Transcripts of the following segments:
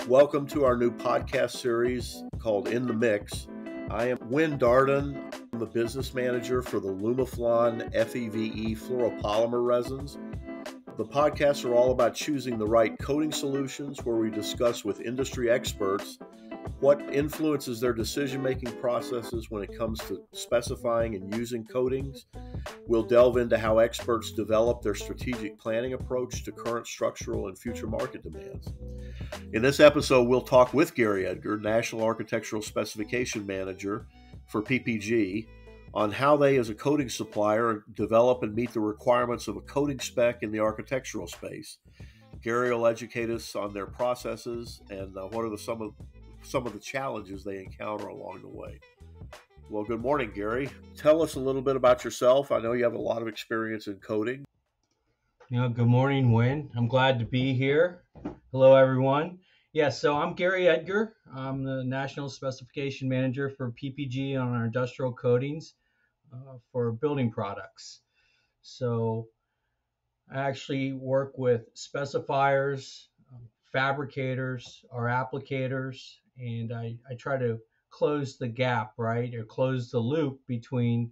Welcome to our new podcast series called In the Mix. I am Wynn Darden. I'm the business manager for the Lumiflon FEVE fluoropolymer resins. The podcasts are all about choosing the right coating solutions, where we discuss with industry experts what influences their decision-making processes when it comes to specifying and using coatings. We'll delve into how experts develop their strategic planning approach to current structural and future market demands. In this episode, we'll talk with Gary Edgar, National Architectural Specification Manager for PPG, on how they, as a coating supplier, develop and meet the requirements of a coating spec in the architectural space. Gary will educate us on their processes and what are some of the challenges they encounter along the way. Well, good morning, Gary. Tell us a little bit about yourself. I know you have a lot of experience in coating. Good morning, Wynn. I'm glad to be here. Hello, everyone. So I'm Gary Edgar. I'm the National Specification Manager for PPG on our industrial coatings for building products. So I actually work with specifiers, fabricators, our applicators, and I try to close the gap, right, or close the loop between,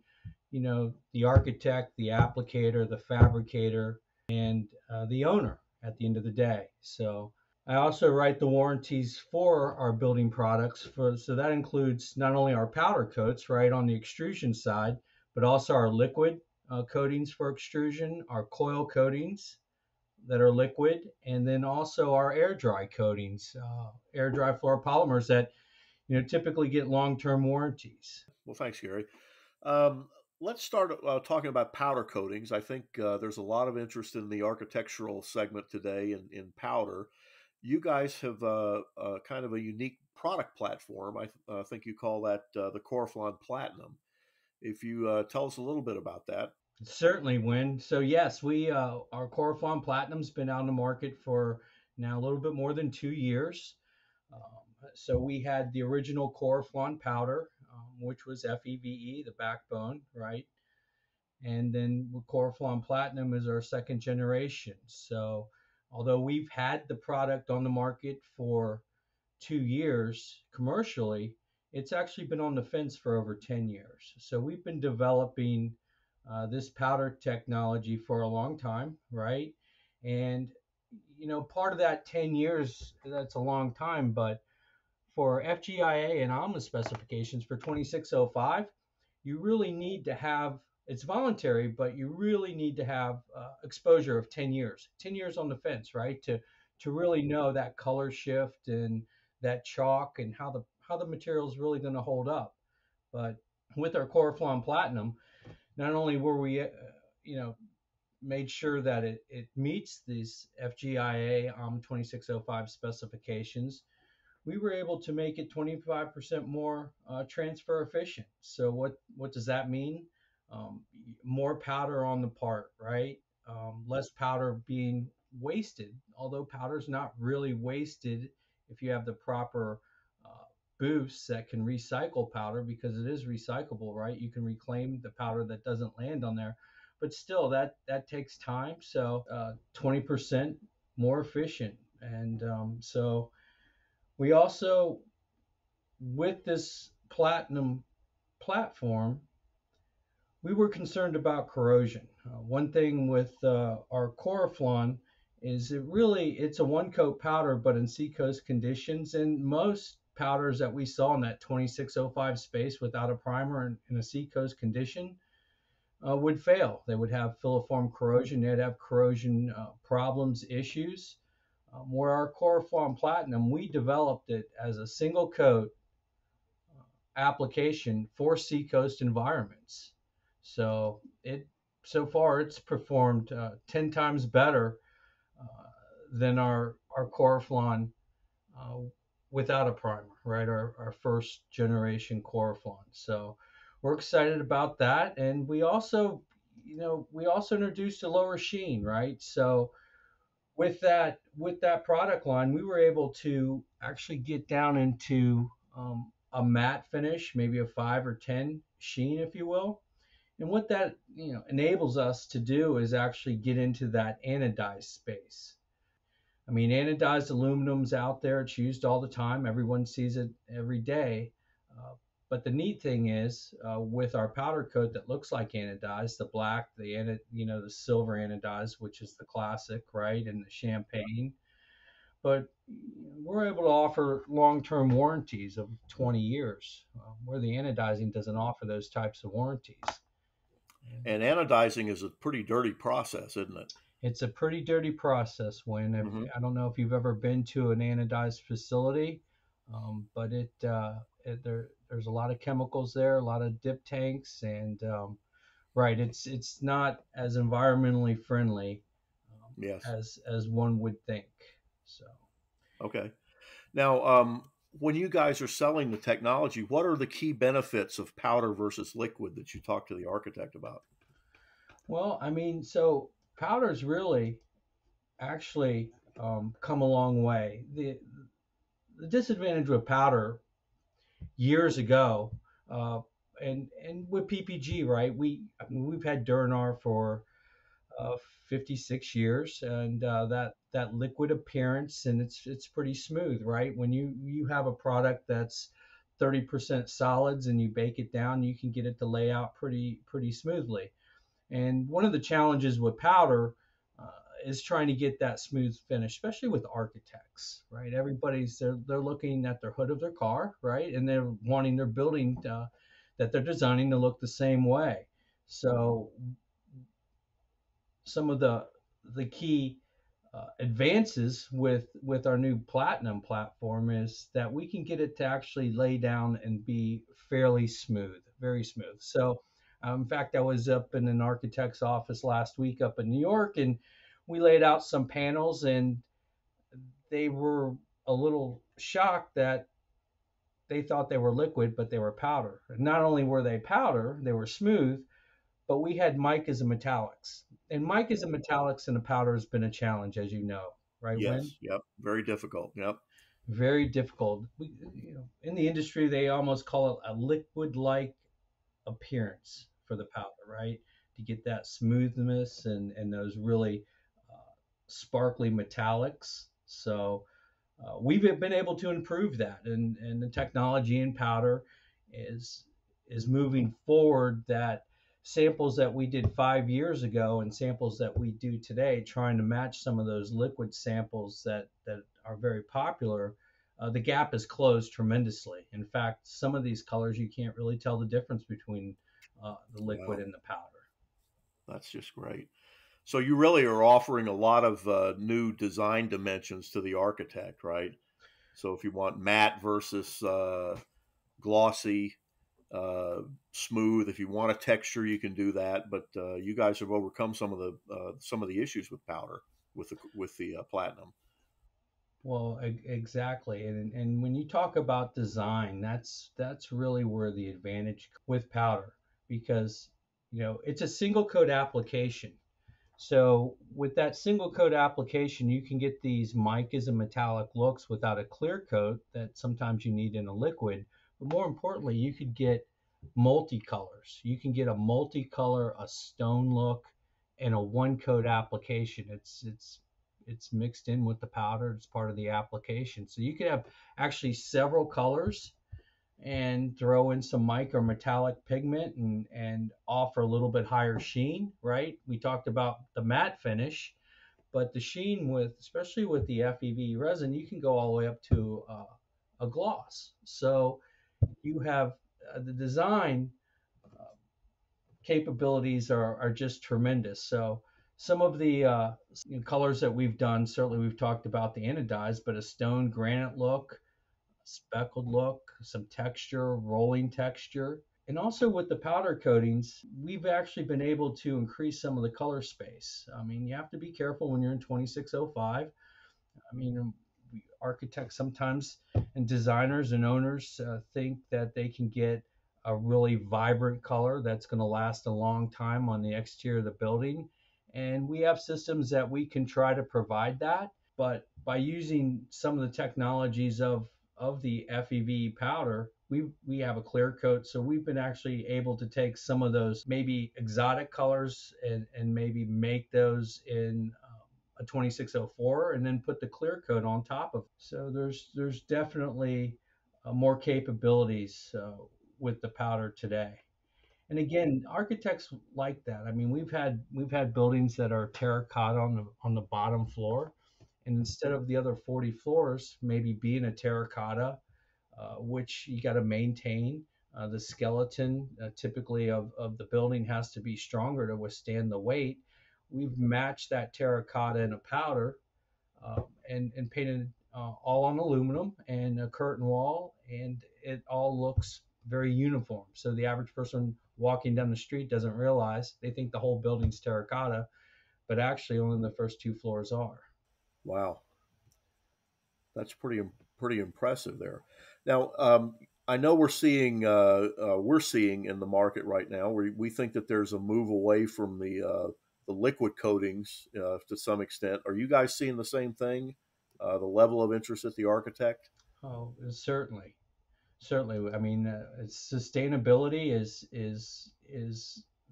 the architect, the applicator, the fabricator, and the owner at the end of the day. So I also write the warranties for our building products. So that includes not only our powder coats, right, on the extrusion side, but also our liquid coatings for extrusion, our coil coatings that are liquid, and then also our air dry coatings, air dry fluoropolymers that typically get long-term warranties. Well, thanks, Gary. Let's start talking about powder coatings. I think there's a lot of interest in the architectural segment today in powder. You guys have kind of a unique product platform. I think you call that the Coreflon Platinum. If you tell us a little bit about that. Certainly, Wynn. So yes, we our Coreflon Platinum's been out in the market for now a little bit more than 2 years. So we had the original Coreflon powder, which was FEVE, the backbone, right? And then Coreflon Platinum is our second generation. So although we've had the product on the market for 2 years commercially, it's actually been on the fence for over 10 years. So we've been developing this powder technology for a long time, right? And, part of that 10 years, that's a long time, but for FGIA and ALMA specifications for 2605, you really need to have, it's voluntary, but you really need to have exposure of 10 years on the fence, right? To really know that color shift and that chalk and how the material is really going to hold up. But with our Coreflon Platinum, not only were we, made sure that it meets these FGIA 2605 specifications, we were able to make it 25% more transfer efficient. So what does that mean? More powder on the part, right? Less powder being wasted, although powder's not really wasted if you have the proper booths that can recycle powder, because it is recyclable, right? You can reclaim the powder that doesn't land on there, but still that takes time. So 20% more efficient. And so we also, with this Platinum platform, we were concerned about corrosion. One thing with our Coreflon is it's a one coat powder, but in seacoast conditions, and most powders that we saw in that 2605 space without a primer in a seacoast condition would fail. They would have filiform corrosion. They'd have corrosion problems, issues. Where our Coreflon Platinum, we developed it as a single coat application for seacoast environments. So far it's performed 10 times better than our Coreflon without a primer, right? Our first generation Coreflon. So we're excited about that. And we also introduced a lower sheen, right? So with that product line, we were able to actually get down into a matte finish, maybe a 5 or 10 sheen, if you will. And what that enables us to do is actually get into that anodized space. I mean, anodized aluminum's out there. It's used all the time. Everyone sees it every day. Uh, but the neat thing is, with our powder coat that looks like anodized, the black, the silver anodized, which is the classic, right, and the champagne. But we're able to offer long-term warranties of 20 years, where the anodizing doesn't offer those types of warranties. And anodizing is a pretty dirty process, isn't it? It's a pretty dirty process. Hmm. I don't know if you've ever been to an anodized facility, but there's a lot of chemicals there, a lot of dip tanks, and right, it's not as environmentally friendly Yes. as one would think. So. Okay. Now, when you guys are selling the technology, what are the key benefits of powder versus liquid that you talk to the architect about? Well, I mean, so powders really actually come a long way. The disadvantage with powder years ago, uh, and with PPG, right? I mean, we've had Duranar for uh, 56 years, and that liquid appearance, and it's pretty smooth, right? When you have a product that's 30% solids and you bake it down, you can get it to lay out pretty smoothly. And one of the challenges with powder uh, is trying to get that smooth finish, especially with architects, right? They're looking at the hood of their car, right, and they're wanting their building that they're designing to look the same way. So some of the key advances with our new platinum platform is that we can get it to actually lay down and be fairly smooth, very smooth. So, in fact, I was up in an architect's office last week up in New York, and we laid out some panels, and they were a little shocked that they thought they were liquid, but they were powder. And not only were they powder, they were smooth, but we had micas and metallics. And micas and metallics in a powder has been a challenge, as you know, right, Win? Yes. Yep. Very difficult. Yep. Very difficult. In the industry, they almost call it a liquid-like appearance for the powder, right? To get that smoothness and those really sparkly metallics. So we've been able to improve that, and the technology in powder is is moving forward. That samples that we did 5 years ago and samples that we do today, trying to match some of those liquid samples that are very popular, the gap is closed tremendously. In fact, some of these colors you can't really tell the difference between the liquid Wow. and the powder. That's just great. So you really are offering a lot of new design dimensions to the architect, right? So if you want matte versus glossy, uh, smooth, if you want a texture, you can do that. But you guys have overcome some of the issues with powder with the platinum. Well, exactly. And when you talk about design, that's really where the advantage with powder, because it's a single coat application. So with that single coat application, you can get these micas and metallic looks without a clear coat that sometimes you need in a liquid. But more importantly, you could get multicolors. You can get a multicolor, a stone look, and a one coat application. It's mixed in with the powder. It's part of the application. So you could have actually several colors and throw in some mica or metallic pigment and offer a little bit higher sheen, right? We talked about the matte finish, but the sheen especially with the FEV resin, you can go all the way up to a gloss. So you have the design capabilities are just tremendous. So some of the colors that we've done, certainly we've talked about the anodized, but a stone granite look, speckled look, some texture, rolling texture. And also with the powder coatings, we've actually been able to increase some of the color space. I mean, you have to be careful when you're in 2605. I mean, architects sometimes and designers and owners think that they can get a really vibrant color that's going to last a long time on the exterior of the building. And we have systems that we can try to provide that. But by using some of the technologies of the FEV powder, we have a clear coat, so we've been actually able to take some of those maybe exotic colors and maybe make those in a 2604 and then put the clear coat on top of it. So there's definitely more capabilities with the powder today. And again, architects like that. I mean, we've had buildings that are terracotta on the bottom floor, and instead of the other 40 floors maybe being a terracotta, which you got to maintain. The skeleton typically of the building has to be stronger to withstand the weight. We've matched that terracotta in a powder and painted all on aluminum and a curtain wall, and it all looks very uniform. So the average person walking down the street doesn't realize, they think the whole building's terracotta, but actually only the first two floors are. Wow, that's pretty impressive there. Now, I know we're seeing in the market right now. We think that there's a move away from the liquid coatings to some extent. Are you guys seeing the same thing? The level of interest at the architect? Oh, certainly. Certainly. I mean, sustainability is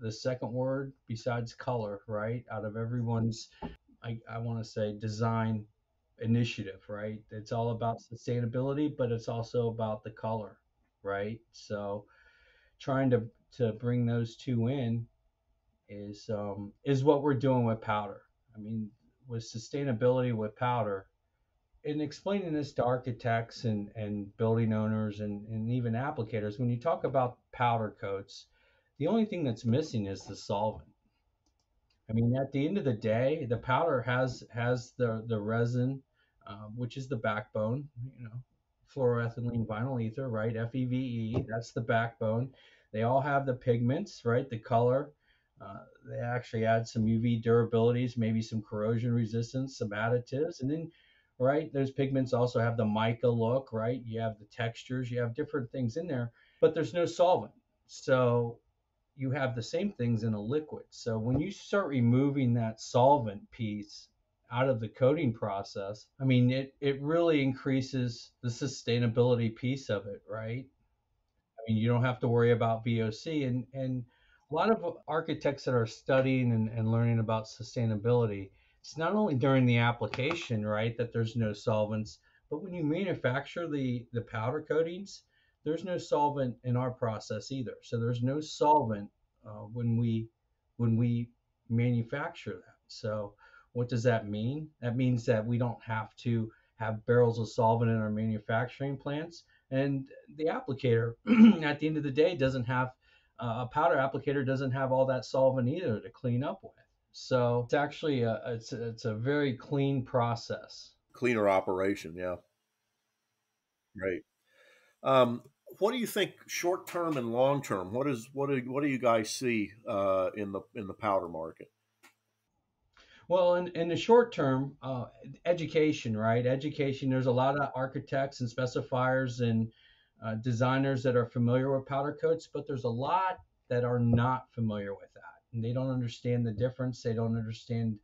the second word besides color, right? Out of everyone's, I want to say, design initiative, right? It's all about sustainability, but it's also about the color, right? So trying to bring those two in is what we're doing with powder. I mean, with sustainability with powder, in explaining this to architects and building owners and even applicators, when you talk about powder coats, the only thing that's missing is the solvent. I mean, at the end of the day, the powder has the resin, which is the backbone, you know, fluoroethylene vinyl ether, right? FEVE, that's the backbone. They all have the pigments, right? The color. They actually add some UV durabilities, maybe some corrosion resistance, some additives, and then, right, those pigments also have the mica look, right? You have the textures, you have different things in there, but there's no solvent. So you have the same things in a liquid. So when you start removing that solvent piece out of the coating process, I mean, it really increases the sustainability piece of it, right? I mean, you don't have to worry about VOC. And a lot of architects that are studying and learning about sustainability, it's not only during the application, right, that there's no solvents, but when you manufacture the powder coatings, there's no solvent in our process either. So there's no solvent when we manufacture that. So what does that mean? That means that we don't have to have barrels of solvent in our manufacturing plants, and the applicator at the end of the day doesn't have a powder applicator doesn't have all that solvent either to clean up with. So it's actually it's a very clean process. Cleaner operation, yeah. Great. Um, what do you think short term and long term? What do you guys see in the powder market? Well, in the short term, education, right? Education. There's a lot of architects and specifiers and designers that are familiar with powder coats, but there's a lot that are not familiar with that, and they don't understand the difference. They don't understand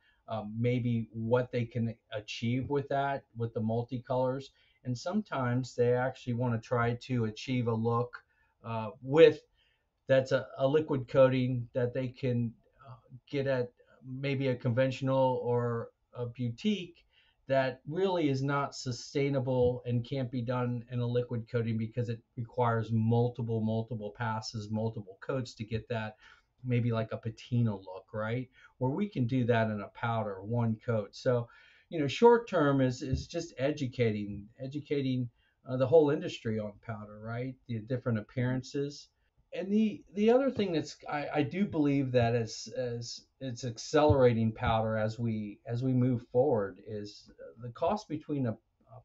maybe what they can achieve with that, with the multicolors, and sometimes they actually want to try to achieve a look with that's a liquid coating that they can get at maybe a conventional or a boutique that really is not sustainable and can't be done in a liquid coating because it requires multiple passes, multiple coats to get that maybe like a patina look, right? Where we can do that in a powder, one coat. So, short term is just educating the whole industry on powder, right? The different appearances. And the other thing that's I do believe that as it's accelerating powder as we move forward is the cost between a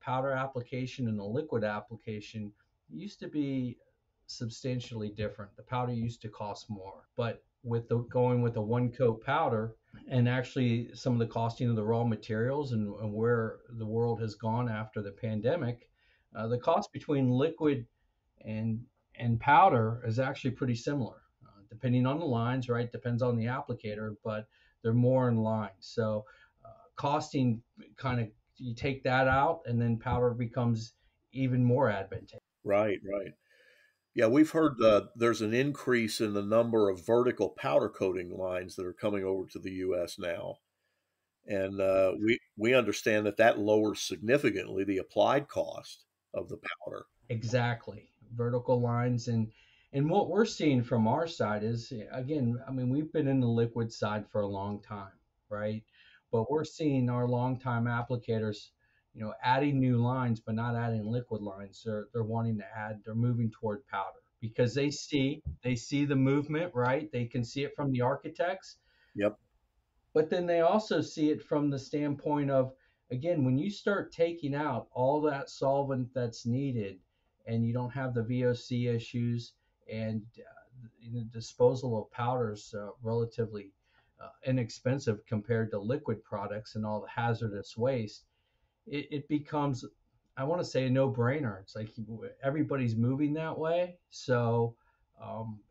powder application and a liquid application used to be substantially different. The powder used to cost more, but with the going with a one coat powder and actually some of the costing of the raw materials and where the world has gone after the pandemic, the cost between liquid and and powder is actually pretty similar, depending on the lines, right? Depends on the applicator, but they're more in line. So costing kind of you take that out, and then powder becomes even more advantageous. Right, right. Yeah, we've heard there's an increase in the number of vertical powder coating lines that are coming over to the U.S. now, and we understand that that lowers significantly the applied cost of the powder. Exactly. Vertical lines, and what we're seeing from our side is, again, I mean, we've been in the liquid side for a long time, right? But we're seeing our longtime applicators, adding new lines, but not adding liquid lines. They're wanting to add, they're moving toward powder because they see the movement, right? They can see it from the architects, Yep. but then they also see it from the standpoint of, again, when you start taking out all that solvent that's needed and you don't have the VOC issues, and the disposal of powders relatively inexpensive compared to liquid products and all the hazardous waste, it becomes, I want to say, a no-brainer. It's like everybody's moving that way, so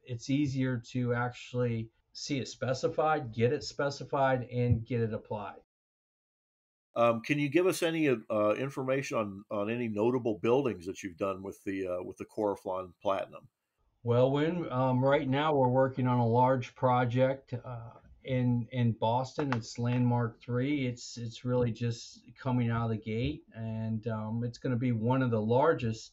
it's easier to actually see it specified, get it specified, and get it applied. Can you give us any information on any notable buildings that you've done with the Coroflon Platinum? Well, when right now we're working on a large project in Boston. It's Landmark 3. It's really just coming out of the gate, and it's going to be one of the largest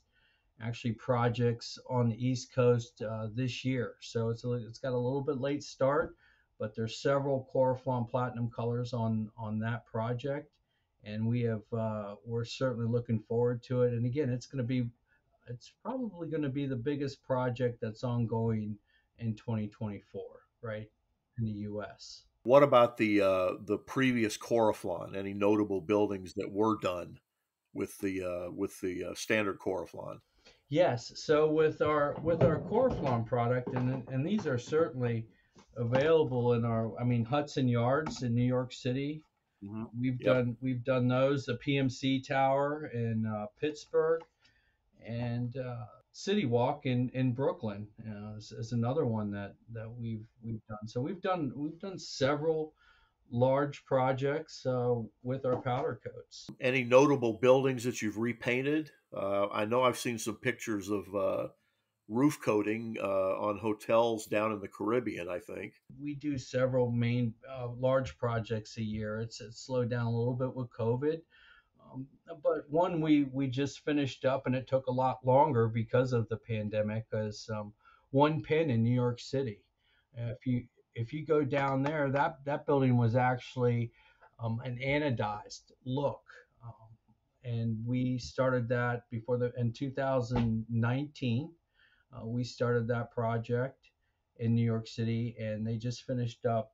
actually projects on the East Coast this year. So it's got a little bit late start, but there's several Coroflon Platinum colors on that project, and we're certainly looking forward to it. And again, it's probably going to be the biggest project that's ongoing in 2024, right, in the U.S. What about the previous Coroflon? Any notable buildings that were done with the standard Coroflon? Yes. So with our Coreflon product, and these are certainly available in our, I mean, Hudson Yards in New York City. Hmm. We've Yep. done we've done those. The PMC Tower in Pittsburgh, and City Walk in Brooklyn is another one that we've done. So we've done several large projects with our powder coats. Any notable buildings that you've repainted? I know I've seen some pictures of roof coating on hotels down in the Caribbean, I think. We do several main large projects a year. It's slowed down a little bit with COVID, um, but one we just finished up, and it took a lot longer because of the pandemic. As One Pin in New York City, if you go down there, that building was actually an anodized look, and we started that before the in 2019. We started that project in New York City, and they just finished up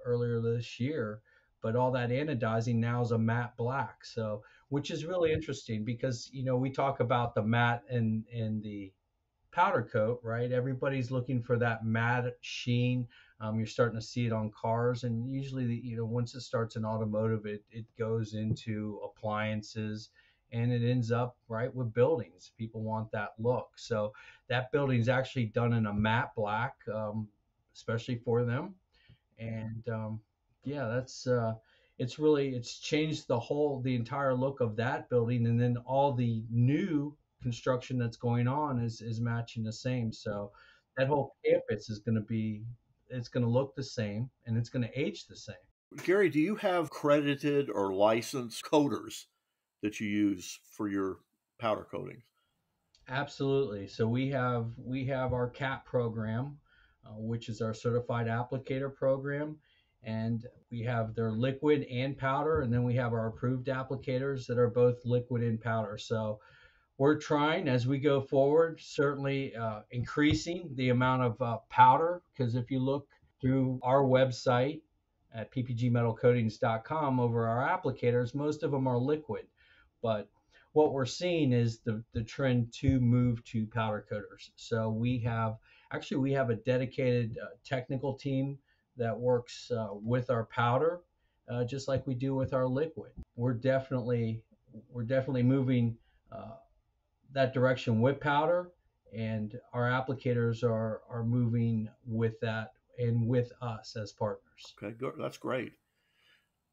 earlier this year. But all that anodizing now is a matte black, so which is really interesting because we talk about the matte and the powder coat, right? Everybody's looking for that matte sheen. You're starting to see it on cars, and usually, once it starts in automotive, it goes into appliances, and it ends up right with buildings. People want that look, so that building is actually done in a matte black, especially for them. And yeah, it's changed the entire look of that building, and then all the new construction that's going on is matching the same. So that whole campus it's going to look the same, and it's going to age the same. Gary, do you have credited or licensed coaters that you use for your powder coatings? Absolutely. So we have our CAP program, which is our certified applicator program, and we have their liquid and powder, and then we have our approved applicators that are both liquid and powder. So we're trying as we go forward, certainly increasing the amount of powder, because if you look through our website at ppgmetalcoatings.com over our applicators, most of them are liquid. But what we're seeing is the trend to move to powder coaters. So we have a dedicated technical team that works with our powder, just like we do with our liquid. We're definitely moving that direction with powder, and our applicators are moving with that and with us as partners. Okay, good. That's great.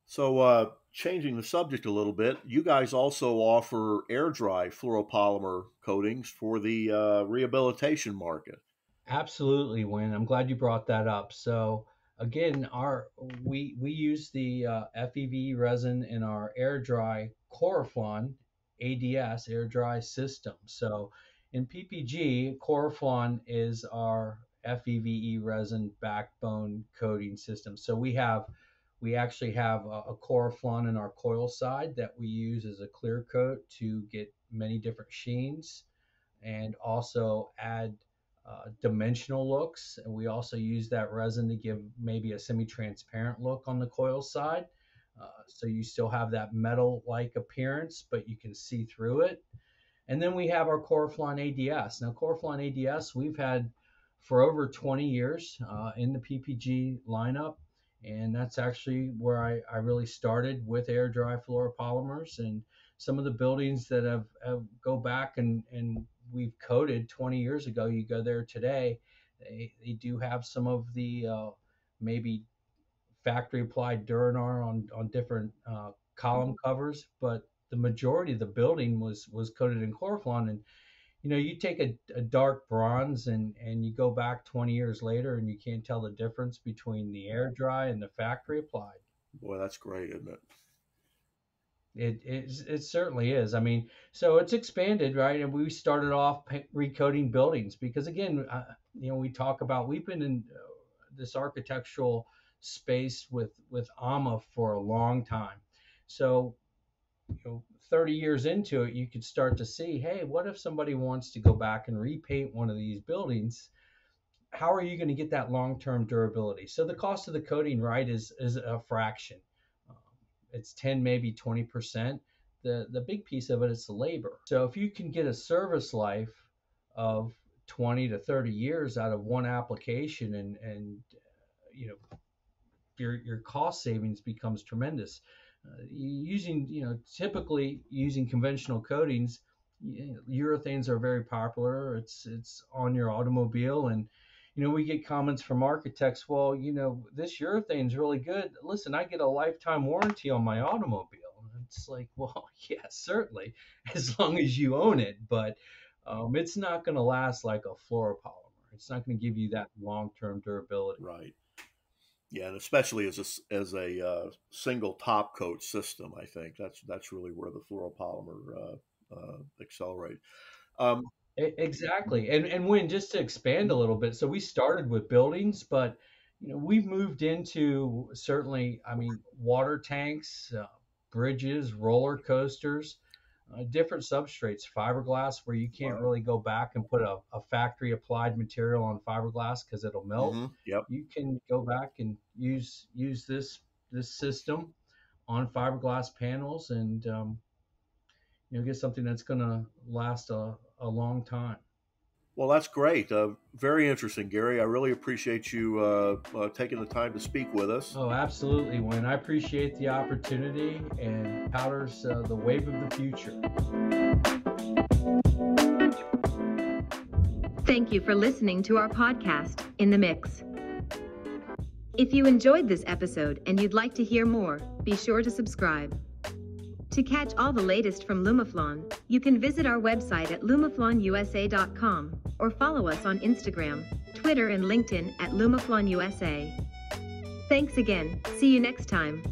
So, changing the subject a little bit, you guys also offer air dry fluoropolymer coatings for the rehabilitation market. Absolutely, Win. I'm glad you brought that up. So again, we use the FEV resin in our air dry Coroflon ADS air dry system. So in PPG, Coroflon is our FEVE resin backbone coating system. So we actually have a Coroflon in our coil side that we use as a clear coat to get many different sheens and also add dimensional looks. And we also use that resin to give maybe a semi-transparent look on the coil side. So you still have that metal-like appearance, but you can see through it. And then we have our Coroflon ADS. Now, Coroflon ADS we've had for over 20 years in the PPG lineup. And that's actually where I really started with air dry fluoropolymers. And some of the buildings that have go back and we've coated 20 years ago, you go there today, they do have some of the maybe factory applied Duranar on different column covers, but the majority of the building was coated in Coroflon. And you take a dark bronze and you go back 20 years later and you can't tell the difference between the air dry and the factory applied. Boy, that's great, isn't it? It certainly is. I mean, so it's expanded, right? And we started off recoating buildings because, again, we talk about we've been in this architectural space with AMA for a long time. So 30 years into it, you could start to see, hey, what if somebody wants to go back and repaint one of these buildings? How are you going to get that long-term durability? So the cost of the coating, right, is a fraction. It's 10, maybe 20%. The big piece of it is the labor. So if you can get a service life of 20 to 30 years out of one application, and your cost savings becomes tremendous. Typically using conventional coatings, urethanes are very popular. It's on your automobile, and we get comments from architects, well, this urethane is really good. Listen, I get a lifetime warranty on my automobile. It's like, well, yeah, certainly, as long as you own it, but it's not going to last like a fluoropolymer. It's not going to give you that long-term durability. Right. Yeah, and especially as a single top coat system, I think that's really where the fluoropolymer accelerate. Exactly. And when, just to expand a little bit, so we started with buildings, but we've moved into certainly, I mean, water tanks, bridges, roller coasters, different substrates, fiberglass, where you can't really go back and put a factory applied material on fiberglass because it'll melt. Mm-hmm. Yep. You can go back and use this system on fiberglass panels and get something that's going to last a long time. Well, that's great. Very interesting, Gary. I really appreciate you taking the time to speak with us. Oh, absolutely, Wayne. I appreciate the opportunity, and powder's the wave of the future. Thank you for listening to our podcast, In the Mix. If you enjoyed this episode and you'd like to hear more, be sure to subscribe. To catch all the latest from Lumiflon, you can visit our website at lumiflonusa.com or follow us on Instagram, Twitter, and LinkedIn at LumiflonUSA. Thanks again. See you next time.